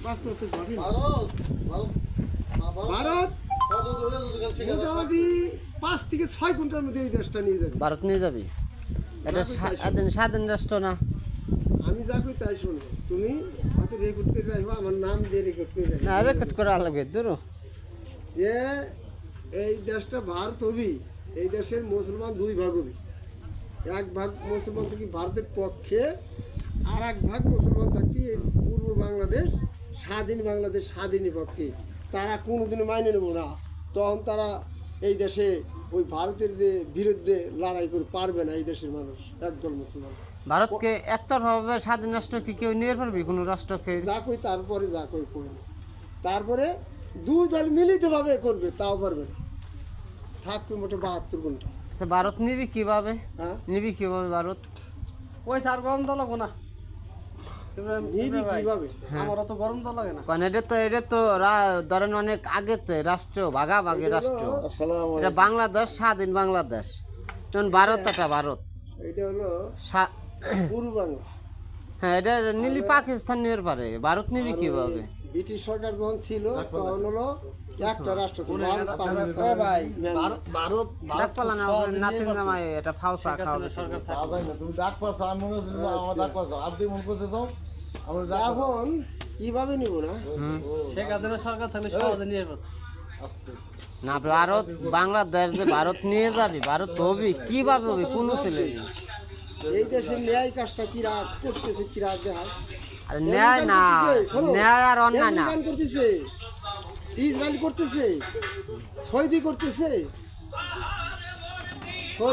বাস্তবতা ঘটে না। ভারত ভারত মোটামুটি 5 থেকে 6 ঘন্টার মধ্যে এই দেশটা নিয়ে যাবে। ভারত নিয়ে যাবি? এটা স্বাধীন রাষ্ট্র না? আমি যা কই তাই শুনবো, তুমি হয়তো রেকর্ড করে রাখবা, আমার নাম দিয়ে রেকর্ড করে রাখবা। না, রেকর্ড করা লাগবে দূর। যে এই দেশটা ভারত হবি, এই দেশের মুসলমান 2 ভাগ হবি। 1 ভাগ মুসলমান থাকি ভারতের পক্ষে, আর 1 ভাগ মুসলমান থাকি পূর্ব বাংলাদেশ, স্বাধীনের পক্ষে। তারা কোনোদিনও মাইনে নেব না। তখন তারা এই দেশে ওই ভারতের বিরুদ্ধে লড়াই করে পারবে না। এই দেশের মানুষ একদল মুসলমান ভারতকে একতরফাভাবে স্বাধীন রাষ্ট্র কি কেউ নিয়ে পারবি কোনো রাষ্ট্রকে? যা কই তারপরে যা কই কই না। তারপরে 2 দল মিলিতভাবে করবে, তাও পারবে না। থাকবে মোটে 72 ঘন্টা। আচ্ছা, ভারত নিবি কিভাবে? হ্যাঁ, নিবি কিভাবে ভারত? ওই স্যার গরম তো লাগবো না। নিবি কিভাবে? আমারও তো গরম তো লাগে না। কারণ এটা তো ধরেন অনেক আগেতে রাষ্ট্র, ভাগাভাগি রাষ্ট্র। আসসালামু এটা বাংলাদেশ, স্বাধীন বাংলাদেশ। যেমন ভারত, এটা ভারত। এটা হলো পূর্ব বাংলা। হ্যাঁ, এটা নিলি পাকিস্তান নিয়ে পারে, ভারত নিবি কিভাবে? ব্রিটিশ সরকার যখন ছিল তখন হলো একটা রাষ্ট্র ছিল, ভাই ভারত ডাক পালা না, নাতিন জামাই এটা ফাউসা খাওয়া। সরকার তুমি ডাক পাচ্ছ, আমি মনে হচ্ছে আমার ডাক পাচ্ছ, আপনি মনে করতে তো আমার এখন কিভাবে নিব না? শেখ হাসিনা সরকার থাকলে সহজে নিয়ে যেত। না, ভারত বাংলাদেশ যে ভারত নিয়ে যাবি, ভারত হবি কিভাবে হবি? কোন ছেলে? এই দেশের ন্যায় কাজটা কিরা করতেছে, কিরা দেখায়। আরে ন্যায় না, ন্যায় আর অন্যায় না। আমেরিকান করতেছে, ইসরায়েল করতেছে, সৌদি করতেছে।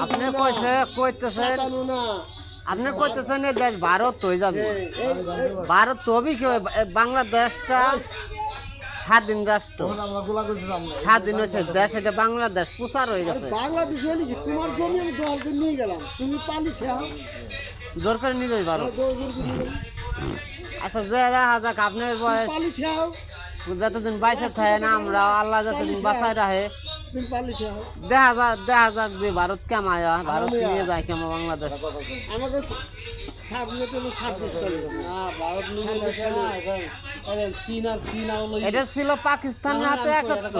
আপনি কইতেছেন না আপনি কইতেছেন এই দেশ ভারত হয়ে যাবে। ভারত হবি কি? বাংলাদেশটা স্বাধীন রাষ্ট্র, আমরা গোলা করছিলাম না। স্বাধীন হয়েছে দেশ, এটা বাংলাদেশ প্রচার হয়ে গেছে। বাংলাদেশ হলে কি তোমার জমি আমি দল করে নিয়ে গেলাম, তুমি পালি খেয়া জোর করে নিয়ে যাবি ভারত। আচ্ছা, যে দেখা যাক আপনার বয়স পালি খেয়াও, যতদিন বাইসে থাকে না, আমরা আল্লাহ যতদিন বাঁচায় রাখে, তুমি পালি খেয়াও। দেখা যাক যে ভারত কেমায়, ভারত নিয়ে যায় কেমন বাংলাদেশ। আমাকে সামনে তো 26 সালে যাবো। ভারত নিয়ে চীন হলো এটা ছিল পাকিস্তান হাতে একত্র।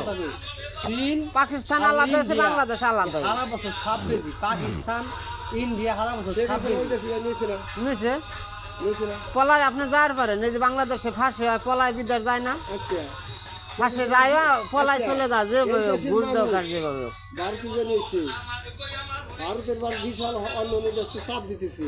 চীন পাকিস্তান আলাদা হয়েছে, বাংলাদেশ আলাদা হয়েছে। সারা বছর 26 পাকিস্তান ইন্ডিয়া সারা বছর ঠিক আছে, 26 ওই দেশে নিয়েছে না, নিছে নিয়েছে না। পলায় আপনি যাওয়ার পারেন, এই যে বাংলাদেশে ফাঁসি হয়, পলায় বিদেশ যায় না, আচ্ছা, ফাঁসি যায় পলায় চলে যায়, যে ভুল দরকার যেভাবে। ভারতীয় নিয়েছে, ভারতের বিশাল অন্য দেশকে চাপ দিতেছে।